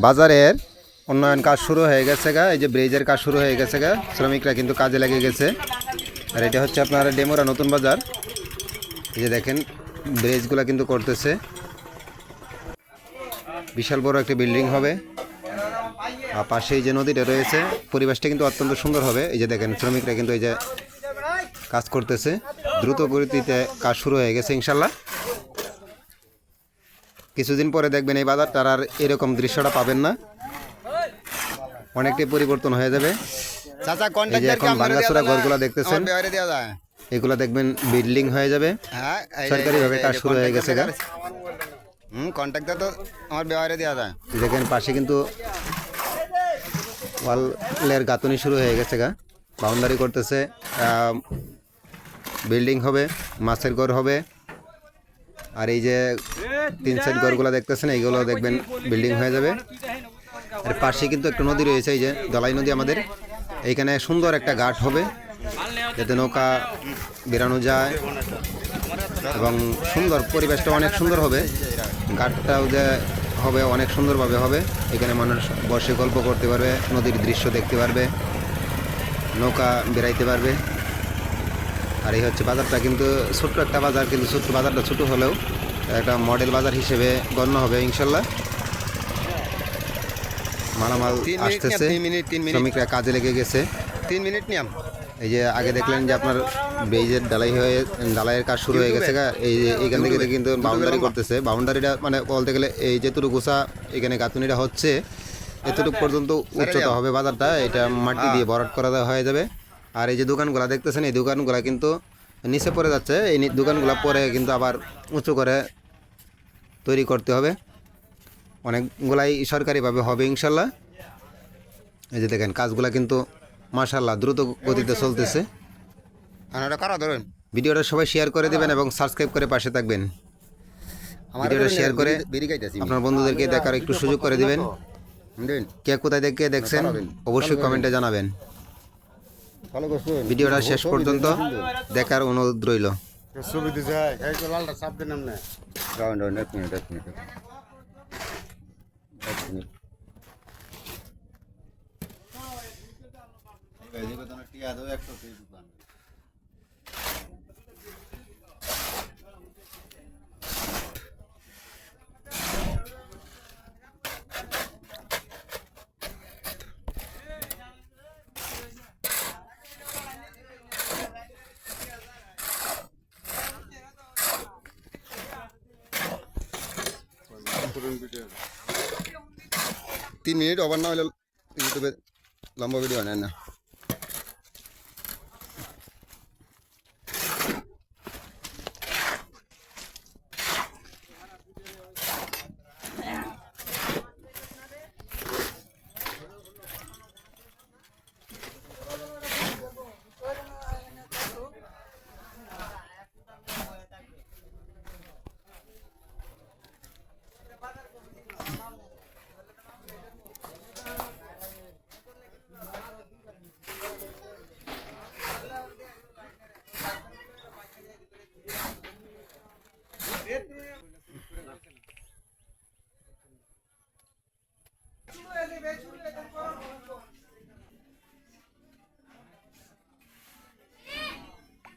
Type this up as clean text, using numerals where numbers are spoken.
বাজারের উন্নয়ন কাজ শুরু হয়ে গেছে গা, এই যে ব্রিজের কাজ শুরু হয়ে গেছে গা, শ্রমিকরা কিন্তু কাজে লেগে গেছে। আর এটা হচ্ছে আপনার ডেমোরা নতুন বাজার। এই যে দেখেন ব্রিজগুলো কিন্তু করতেছে, বিশাল বড় একটি বিল্ডিং হবে। আর পাশেই যে নদীটা রয়েছে, পরিবেশটা কিন্তু অত্যন্ত সুন্দর হবে। এই যে দেখেন শ্রমিকরা কিন্তু এই যে কাজ করতেছে, দ্রুত গতিতে কাজ শুরু হয়ে গেছে ইনশাল্লাহ। কিছুদিন পরে দেখবেন এই বাজারটার আর এরকম দৃশ্যটা পাবেন না, অনেকটাই পরিবর্তন হয়ে যাবে। এই যে এখন ভাঙ্গাচোরা ঘরগুলো দেখতেছেন, এগুলো দেখবেন বিল্ডিং হয়ে যাবে, সরকারিভাবে কাজ শুরু হয়ে গেছে। কন্ট্রাক্টর তো আমার ব্যবহারে দেওয়া যায়। দেখেন পাশে কিন্তু ওয়ালের গাঁথনি শুরু হয়ে গেছে গা, বাউন্ডারি করতেছে, বিল্ডিং হবে, মাছের ঘর হবে। আর এই যে 3 সাইড ঘরগুলো দেখতেছেন, এইগুলো দেখবেন বিল্ডিং হয়ে যাবে। আর পাশে কিন্তু একটা নদী রয়েছে, এই যে দলাই নদী আমাদের। এইখানে সুন্দর একটা ঘাট হবে, যাতে নৌকা বেরানো যায় এবং সুন্দর পরিবেশটা অনেক সুন্দর হবে। ঘাটটাও যে হবে অনেক সুন্দরভাবে হবে, এখানে মানুষ বসে গল্প করতে পারবে, নদীর দৃশ্য দেখতে পারবে, নৌকা বেড়াইতে পারবে। আর এই হচ্ছে বাজারটা, কিন্তু ছোট্ট একটা বাজার, কিন্তু ছোট্ট বাজারটা ছোট হলেও একটা মডেল বাজার হিসেবে গণ্য হবে ইনশাল্লাহ। মালামাল আসতেছে, শ্রমিকরা কাজে লেগে গেছে। 3 মিনিট নিয়াম। এই যে আগে দেখলেন যে আপনার ব্রিজের ঢালাইয়ের কাজ শুরু হয়ে গেছে গা। এই যে এইখান থেকে কিন্তু বাউন্ডারি করতেছে, বাউন্ডারিটা মানে বলতে গেলে এই যেটুকু গোছা এখানে গাঁথনিটা হচ্ছে, এতটুকু পর্যন্ত উচ্চতা হবে বাজারটা, এটা মাটি দিয়ে ভরাট করা হয়ে যাবে। আর এই যে দোকানগুলা দেখতেছেন, এই দোকানগুলা কিন্তু নিচে পড়ে যাচ্ছে, এই দোকানগুলা পরে কিন্তু আবার উঁচু করে তৈরি করতে হবে। অনেকগুলাই সরকারিভাবে হবে ইনশাল্লাহ। এই যে দেখেন কাজগুলা কিন্তু মাশাআল্লাহ দ্রুত গতিতে চলতেছে। ভিডিওটা সবাই শেয়ার করে দিবেন এবং সাবস্ক্রাইব করে পাশে থাকবেন। ভিডিওটা শেয়ার করে আপনার বন্ধুদেরকে দেখার একটু সুযোগ করে দিবেন। কে কোথায় থেকে দেখছেন অবশ্যই কমেন্টে জানাবেন। ভিডিওটা শেষ পর্যন্ত দেখার অনুরোধ রইল। তিন মিনিট ওভার না হলে ইউটিউবে লম্বা ভিডিও আনেন না।